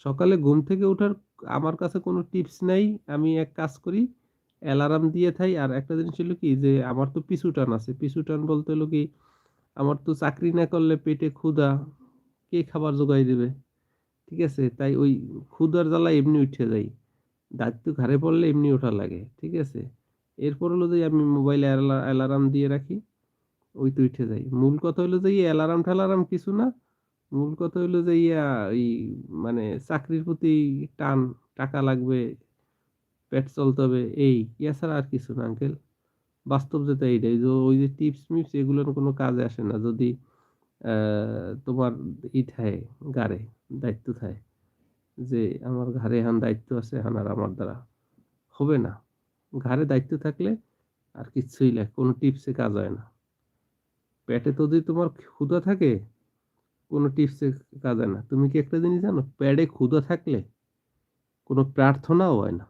সকালে ঘুম থেকে ওঠার আমার কাছে কোনো টিপস নাই। আমি এক কাজ করি, অ্যালার্ম দিয়ে থাই। আর একটা জিনিস হলো কি যে আমার তো পিছু টান আছে। পিছু টান বলতে হলো কি, আমার তো চাকরি না করলে পেটে ক্ষুধা, কে খাবার জোগায় দিবে? ঠিক আছে? তাই ওই ক্ষুধার জ্বালায় এমনি উইঠা যাই। দায়িত্ব ঘাড়ে পড়লে এমনি ওঠা লাগে। ঠিক আছে? এরপর হলো যে আমি মোবাইলে অ্যালার্ম দিয়ে রাখি, ওইতে উইঠা যাই। মূল কথা হইলো যে এই অ্যালার্ম-ট্যালার্ম কিছু না। মূল কথা হইলো যে এই মানে চাকরির প্রতি টান, টাকা লাগবে, পেট চলতে হবে এই। এছাড়া আর কিছু না আঙ্কেল। বাস্তব যেটা এইটাই যে ওই যে টিপস-মিপস এগুলোর কোনো কাজে আসে না। যদি অ্যা তোমার থাকে ঘাড়ে, দায়িত্ব থাকে যে আমার ঘাড়ে এখন দায়িত্ব আছে, এখন আর আমার দ্বারা হবে না। ঘাড়ে দায়িত্ব থাকলে আর কিচ্ছুই কোনো টিপসে কাজ হয় না। পেটে যদি তোমার ক্ষুধা থাকে, কোনো টিপসে কাজ হয় না। তুমি কি একটা জিনিস জানো? পেটে ক্ষুধা থাকলে কোনো প্রার্থনাও হয় না।